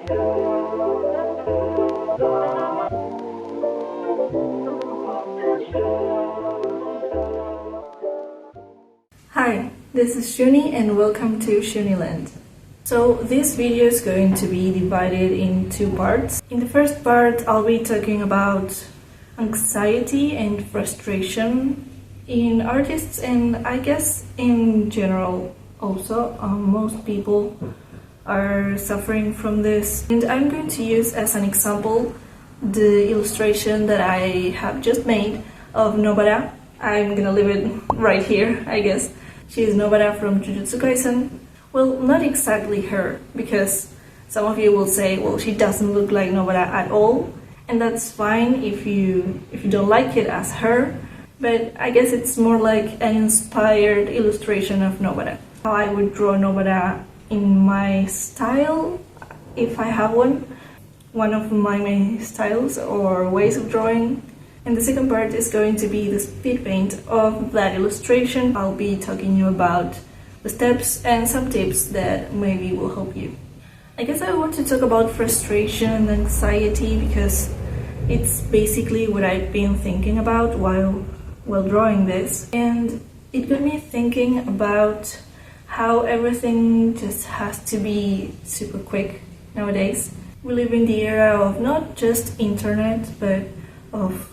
Hi, this is Shuni and welcome to Shuniland. So this video is going to be divided in two parts. In the first part, I'll be talking about anxiety and frustration in artists, and I guess in general also. Most people are suffering from this, and I'm going to use as an example the illustration that I have just made of Nobara. I'm gonna leave it right here, I guess. She's Nobara from Jujutsu Kaisen. Well, not exactly her, because some of you will say, well, she doesn't look like Nobara at all, and that's fine if you don't like it as her, but I guess it's more like an inspired illustration of Nobara. How I would draw Nobara in my style, if I have one of my main styles or ways of drawing. And the second part is going to be the speed paint of that illustration. I'll be talking you about the steps and some tips that maybe will help you. I guess I want to talk about frustration and anxiety because it's basically what I've been thinking about while drawing this. And it got me thinking about how everything just has to be super quick nowadays. We live in the era of not just internet, but of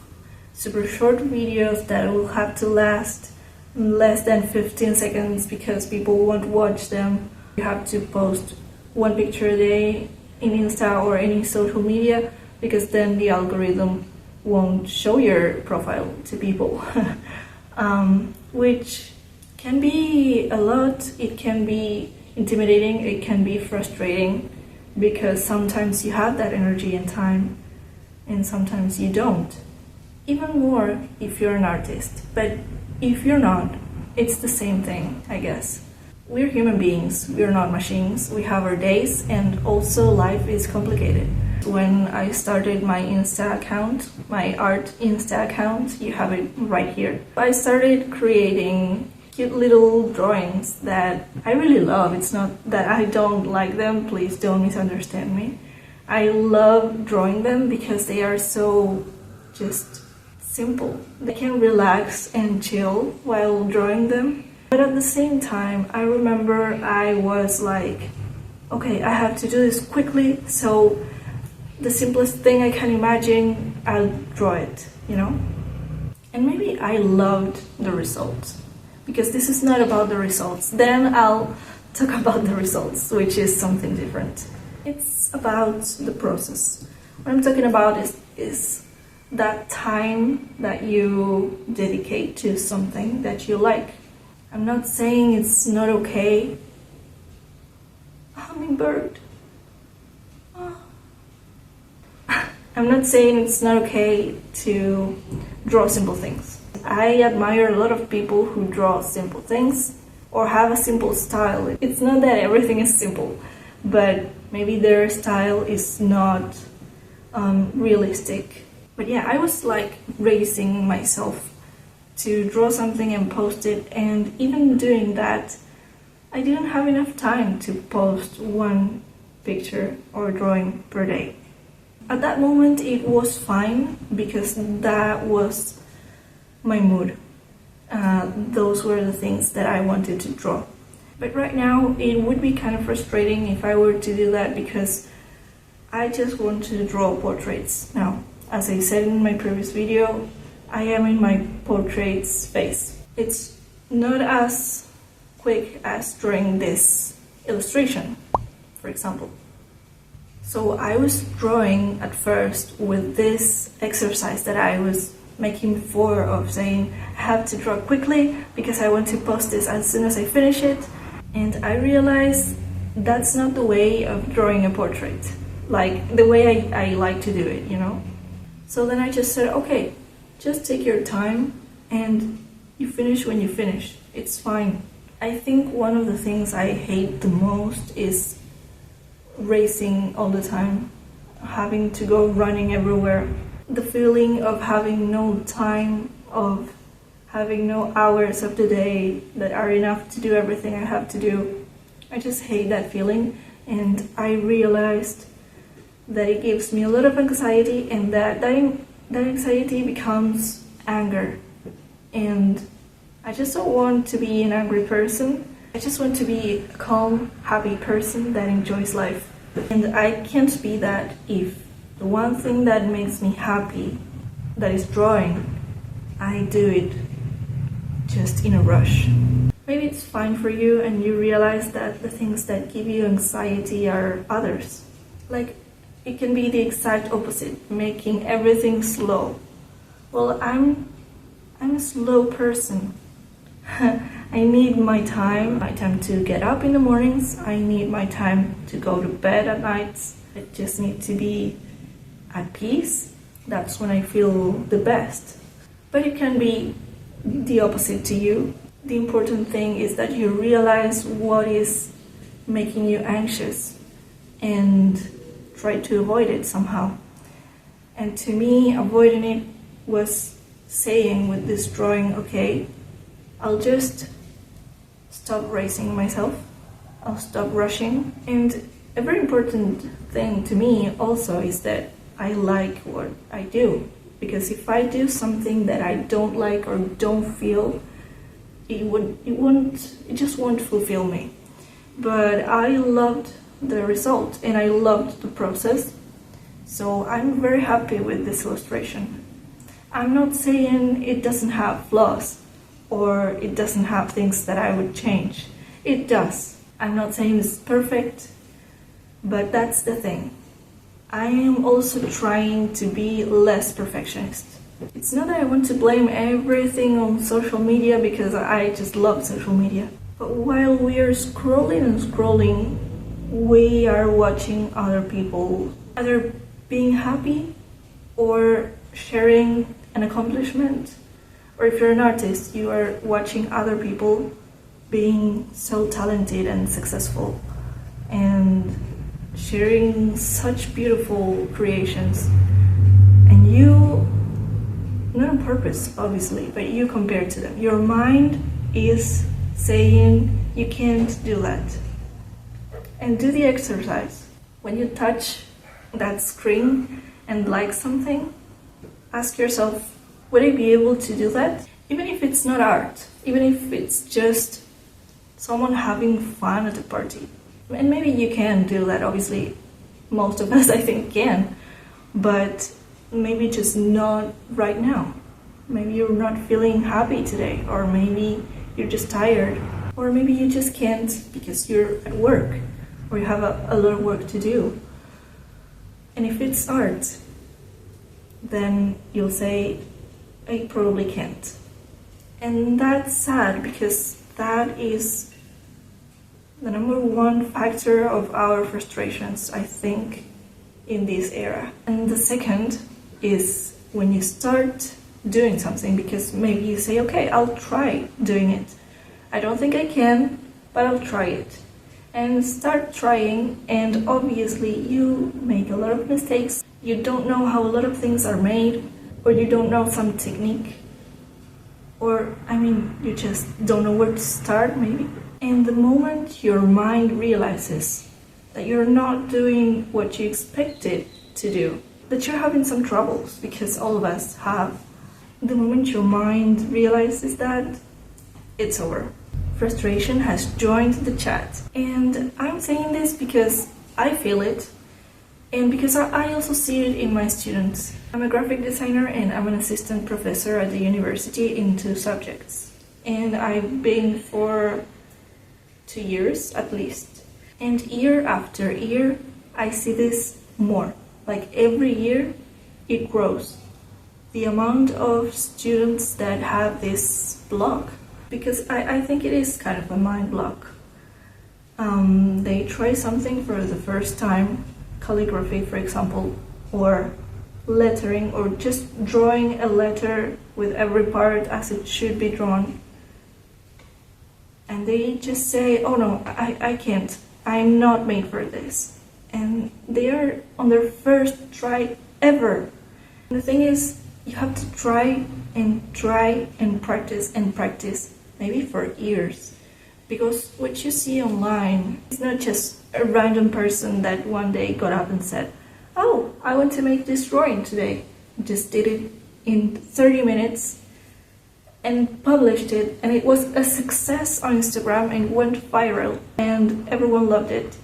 super short videos that will have to last less than 15 seconds because people won't watch them. You have to post one picture a day in Insta or any social media because then the algorithm won't show your profile to people. Which can be a lot. It can be intimidating, it can be frustrating because sometimes you have that energy and time and sometimes you don't. Even more if you're an artist, but if you're not, it's the same thing, I guess. We're human beings, we're not machines, we have our days, and also life is complicated. When I started my Insta account, my art Insta account, you have it right here, I started creating cute little drawings that I really love. It's not that I don't like them, please don't misunderstand me. I love drawing them because they are so just simple. They can relax and chill while drawing them. But at the same time, I remember I was like, okay, I have to do this quickly, so the simplest thing I can imagine, I'll draw it, you know? And maybe I loved the results, because this is not about the results. Then I'll talk about the results, which is something different. It's about the process. What I'm talking about is that time that you dedicate to something that you like. I'm not saying it's not okay. Hummingbird. Oh. I'm not saying it's not okay to draw simple things. I admire a lot of people who draw simple things or have a simple style. It's not that everything is simple, but maybe their style is not realistic. But yeah, I was like racing myself to draw something and post it, and even doing that, I didn't have enough time to post one picture or drawing per day. At that moment it was fine because that was my mood. Those were the things that I wanted to draw. But right now it would be kind of frustrating if I were to do that because I just want to draw portraits now. As I said in my previous video, I am in my portraits phase. It's not as quick as drawing this illustration, for example. So I was drawing at first with this exercise that I was making before of saying I have to draw quickly because I want to post this as soon as I finish it. And I realized that's not the way of drawing a portrait, like the way I like to do it, you know? So then I just said, okay, just take your time and you finish when you finish. It's fine. I think one of the things I hate the most is racing all the time, having to go running everywhere. The feeling of having no time, of having no hours of the day that are enough to do everything I have to do. I just hate that feeling, and I realized that it gives me a lot of anxiety, and that anxiety becomes anger. And I just don't want to be an angry person. I just want to be a calm, happy person that enjoys life. And I can't be that if the one thing that makes me happy, that is drawing, I do it just in a rush. Maybe it's fine for you and you realize that the things that give you anxiety are others. Like, it can be the exact opposite, making everything slow. Well, I'm a slow person. I need my time to get up in the mornings. I need my time to go to bed at nights. I just need to be at peace. That's when I feel the best. But it can be the opposite to you. The important thing is that you realize what is making you anxious and try to avoid it somehow. And to me, avoiding it was saying with this drawing, okay, I'll just stop racing myself. I'll stop rushing. And a very important thing to me also is that I like what I do. Because if I do something that I don't like or don't feel, it just won't fulfill me. But I loved the result and I loved the process. So I'm very happy with this illustration. I'm not saying it doesn't have flaws or it doesn't have things that I would change. It does. I'm not saying it's perfect, but that's the thing. I am also trying to be less perfectionist. It's not that I want to blame everything on social media because I just love social media. But while we are scrolling and scrolling, we are watching other people either being happy or sharing an accomplishment. Or if you're an artist, you are watching other people being so talented and successful and sharing such beautiful creations. And you, not on purpose obviously, but you compare to them. Your mind is saying you can't do that. And do the exercise. When you touch that screen and like something, ask yourself, would I be able to do that? Even if it's not art, even if it's just someone having fun at a party. And maybe you can do that, obviously most of us I think can, but maybe just not right now. Maybe you're not feeling happy today, or maybe you're just tired, or maybe you just can't because you're at work, or you have a lot of work to do. And if it's art, then you'll say, I probably can't. And that's sad because that is the number one factor of our frustrations, I think, in this era. And the second is when you start doing something, because maybe you say, okay, I'll try doing it. I don't think I can, but I'll try it. And start trying, and obviously you make a lot of mistakes. You don't know how a lot of things are made, or you don't know some technique, or you just don't know where to start maybe. And the moment your mind realizes that you're not doing what you expected to do, that you're having some troubles, because all of us have, the moment your mind realizes that, it's over. Frustration has joined the chat. And I'm saying this because I feel it, and because I also see it in my students. I'm a graphic designer and I'm an assistant professor at the university in 2 subjects. And I've been for 2 years at least. And year after year, I see this more. Like every year, it grows. The amount of students that have this block, because I think it is kind of a mind block. They try something for the first time, calligraphy for example, or lettering, or just drawing a letter with every part as it should be drawn. And they just say, oh no, I can't, I'm not made for this. And they are on their first try ever. And the thing is, you have to try and practice, maybe for years. Because what you see online is not just a random person that one day got up and said, oh, I want to make this drawing today. Just did it in 30 minutes and published it, and it was a success on Instagram and went viral and everyone loved it.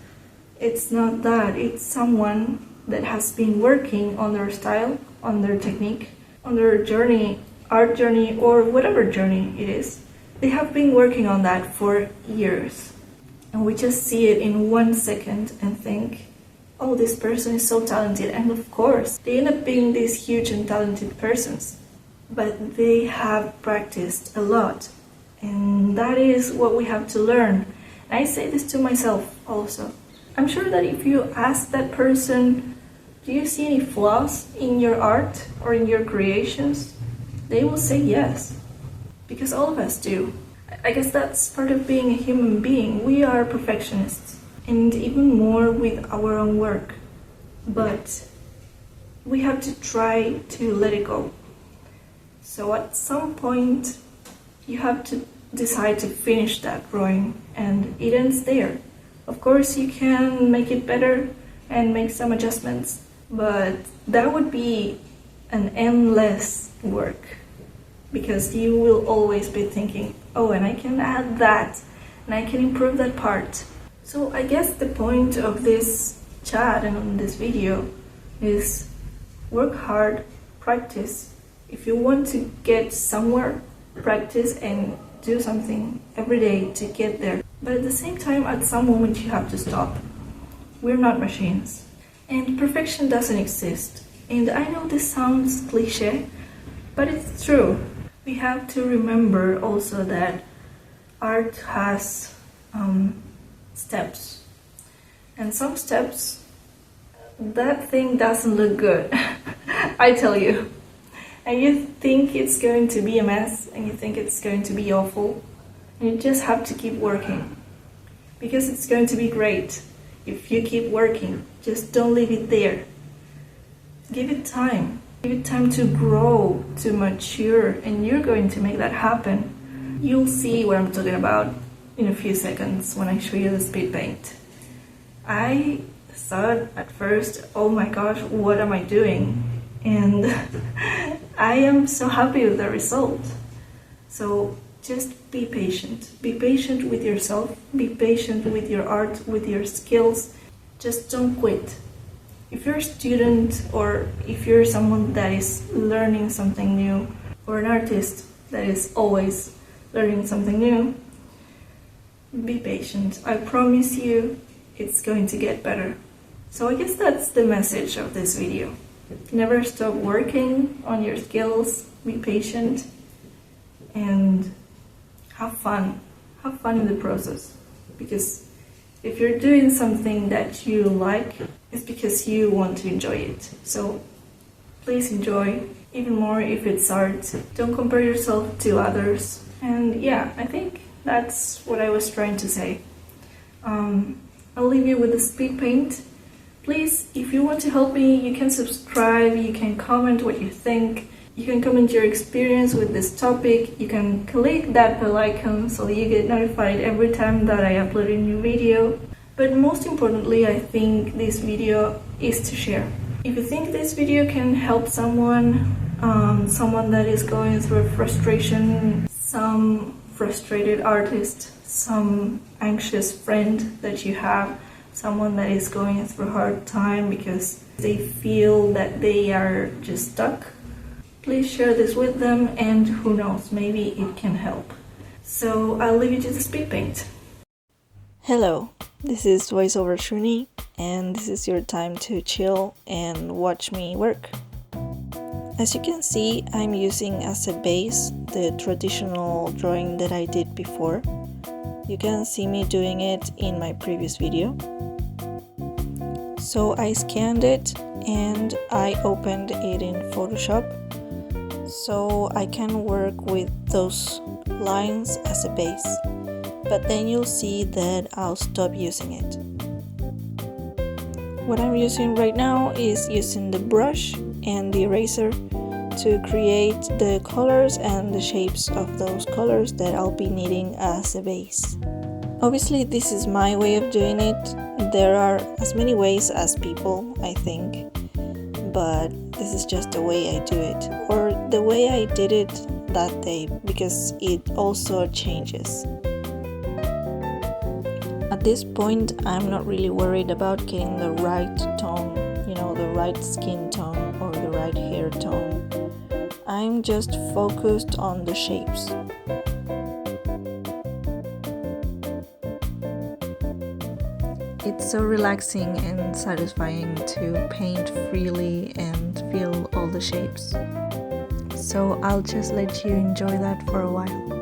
It's not that, it's someone that has been working on their style, on their technique, on their journey, art journey, or whatever journey it is. They have been working on that for years, and we just see it in 1 second and think, oh, this person is so talented. And of course, they end up being these huge and talented persons, but they have practiced a lot, and that is what we have to learn. And I say this to myself also. I'm sure that if you ask that person, do you see any flaws in your art or in your creations? They will say yes, because all of us do. I guess that's part of being a human being. We are perfectionists, and even more with our own work. But we have to try to let it go. So at some point, you have to decide to finish that drawing, and it ends there. Of course, you can make it better and make some adjustments, but that would be an endless work, because you will always be thinking, oh, and I can add that, and I can improve that part. So I guess the point of this chat and on this video is work hard, practice. If you want to get somewhere, practice and do something every day to get there. But at the same time, at some moment you have to stop. We're not machines. And perfection doesn't exist. And I know this sounds cliche, but it's true. We have to remember also that art has steps. And some steps, that thing doesn't look good. I tell you. And you think it's going to be a mess, and you think it's going to be awful, and you just have to keep working, because it's going to be great if you keep working. Just don't leave it there. Give it time. Give it time to grow, to mature, and you're going to make that happen. You'll see what I'm talking about in a few seconds when I show you the Speedpaint. I thought at first, oh my gosh, what am I doing? And I am so happy with the result. So just be patient. Be patient with yourself. Be patient with your art, with your skills. Just don't quit. If you're a student, or if you're someone that is learning something new, or an artist that is always learning something new, be patient. I promise you it's going to get better. So I guess that's the message of this video. Never stop working on your skills, be patient, and have fun. Have fun in the process. Because if you're doing something that you like, it's because you want to enjoy it. So please enjoy, even more if it's art. Don't compare yourself to others. And yeah, I think that's what I was trying to say. I'll leave you with the Speedpaint. Please, if you want to help me, you can subscribe, you can comment what you think, you can comment your experience with this topic, you can click that bell icon so you get notified every time that I upload a new video. But most importantly, I think this video is to share. If you think this video can help someone, someone that is going through frustration, some frustrated artist, some anxious friend that you have, someone that is going through a hard time because they feel that they are just stuck, please share this with them, and who knows, maybe it can help. So I'll leave you to the Speedpaint. Hello, this is VoiceOver Shuni, and this is your time to chill and watch me work. As you can see, I'm using as a base the traditional drawing that I did before. You can see me doing it in my previous video. So I scanned it and I opened it in Photoshop so I can work with those lines as a base, but then you'll see that I'll stop using it. What I'm using right now is using the brush and the eraser to create the colors and the shapes of those colors that I'll be needing as a base. Obviously, this is my way of doing it. There are as many ways as people, I think. but this is just the way I do it, or the way I did it that day, because it also changes. At this point, I'm not really worried about getting the right tone, the right skin tone or the right hair tone. I'm just focused on the shapes. It's so relaxing and satisfying to paint freely and feel all the shapes. So I'll just let you enjoy that for a while.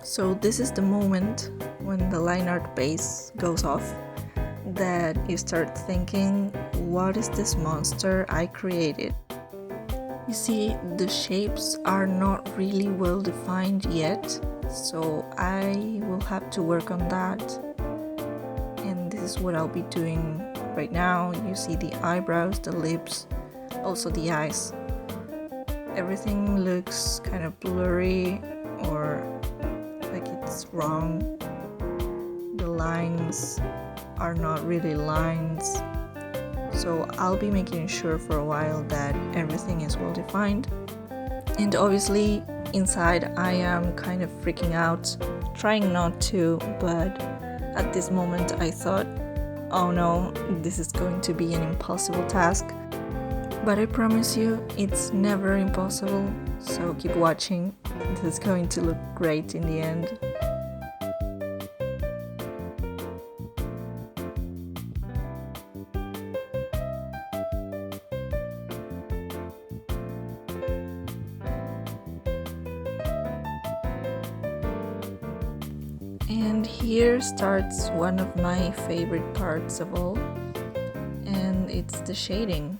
So this is the moment when the line art base goes off, that you start thinking, what is this monster I created? You see, the shapes are not really well defined yet, so I will have to work on that. And this is what I'll be doing right now. You see the eyebrows, the lips, also the eyes. Everything looks kind of blurry or like it's wrong. The lines are not really lines. So I'll be making sure for a while that everything is well defined. And obviously inside I am kind of freaking out, trying not to, but at this moment I thought, oh no, this is going to be an impossible task. But I promise you, it's never impossible, so keep watching. This is going to look great in the end. And here starts one of my favorite parts of all, and it's the shading.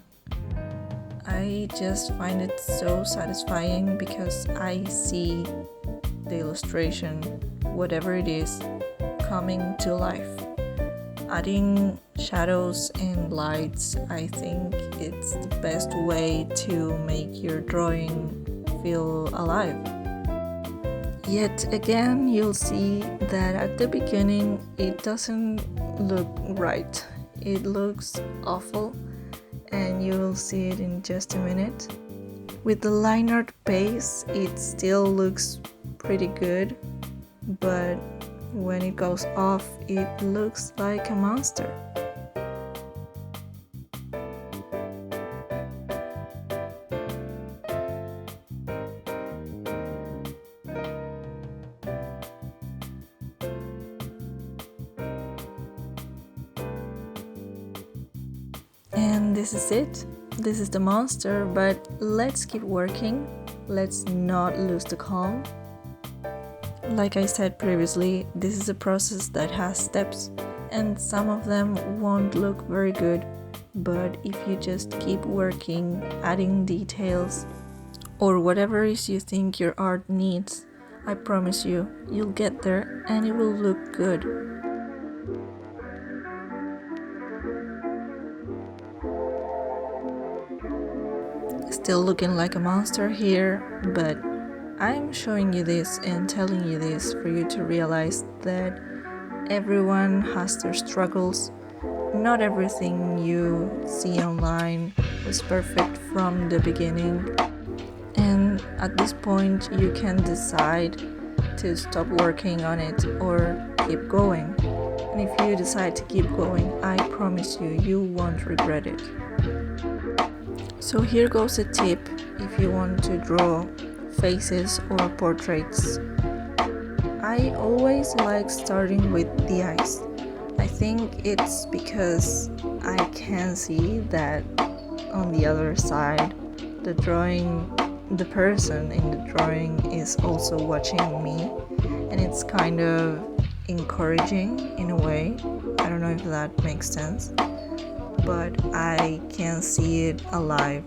I just find it so satisfying because I see the illustration, whatever it is, coming to life. Adding shadows and lights, I think it's the best way to make your drawing feel alive. Yet again, you'll see that at the beginning it doesn't look right. It looks awful, and you'll see it in just a minute. With the line art base, it still looks pretty good, but when it goes off, it looks like a monster. And this is it. This is the monster, but let's keep working. Let's not lose the calm. Like I said previously, this is a process that has steps, and some of them won't look very good, but if you just keep working, adding details, or whatever it is you think your art needs, I promise you, you'll get there and it will look good. still looking like a monster here, but I'm showing you this and telling you this for you to realize that everyone has their struggles. Not everything you see online was perfect from the beginning, and at this point you can decide to stop working on it or keep going. And if you decide to keep going, I promise you, you won't regret it. So here goes a tip if you want to draw faces or portraits. I always like starting with the eyes. I think it's because I can see that on the other side, the person in the drawing is also watching me, and it's kind of encouraging in a way. I don't know if that makes sense, but I can see it alive,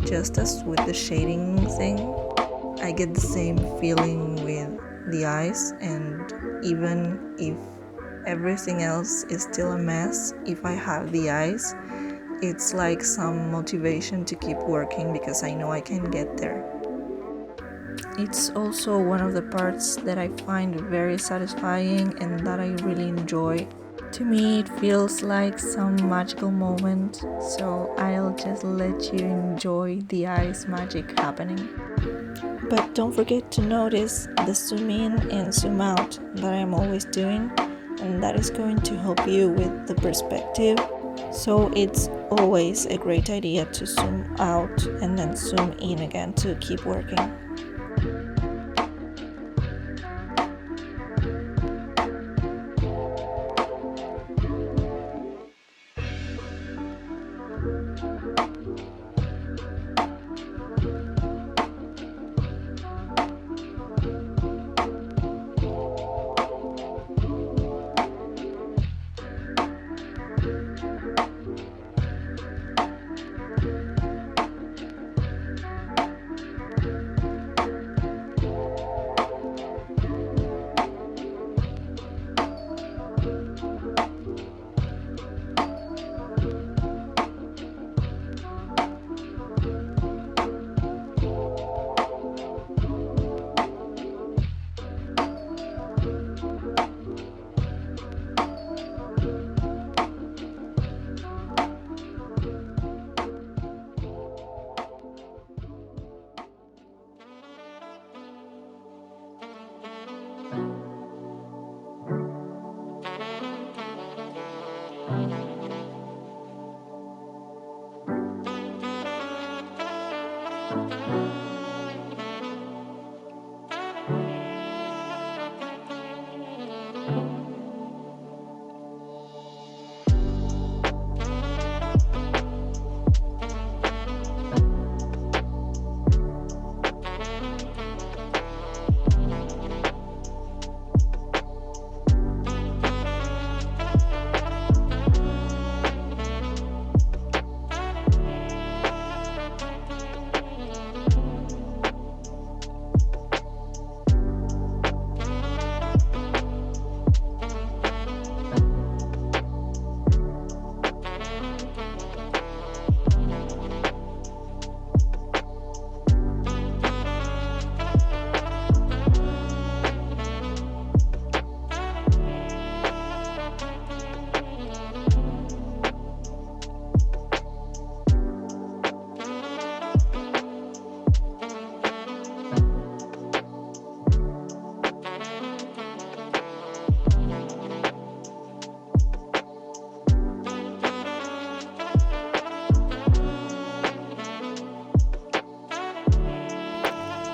just as with the shading thing. I get the same feeling with the eyes, and even if everything else is still a mess, if I have the eyes, it's like some motivation to keep working because I know I can get there. It's also one of the parts that I find very satisfying and that I really enjoy. To me, it feels like some magical moment, so I'll just let you enjoy the eyes magic happening. But don't forget to notice the zoom in and zoom out that I'm always doing, and that is going to help you with the perspective. So it's always a great idea to zoom out and then zoom in again to keep working.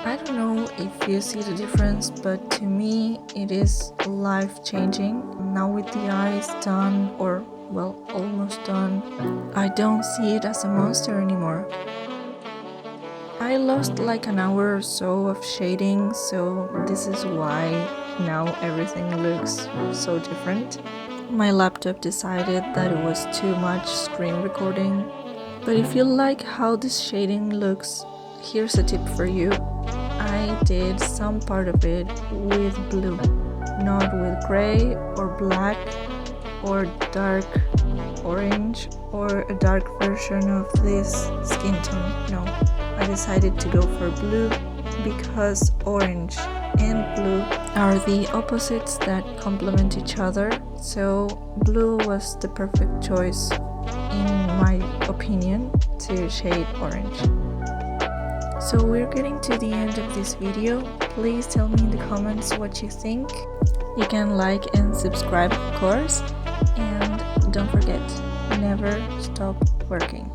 I don't know if you see the difference, but to me it is life-changing. Now with the eyes done, or well, almost done, I don't see it as a monster anymore. I lost like an hour or so of shading, so this is why now everything looks so different. My laptop decided that it was too much screen recording. But if you like how this shading looks, here's a tip for you. I did some part of it with blue, not with gray or black or dark orange or a dark version of this skin tone, no. decided to go for blue because orange and blue are the opposites that complement each other, so blue was the perfect choice in my opinion to shade orange. So we're getting to the end of this video. Please tell me in the comments what you think. You can like and subscribe, of course, and don't forget, never stop working.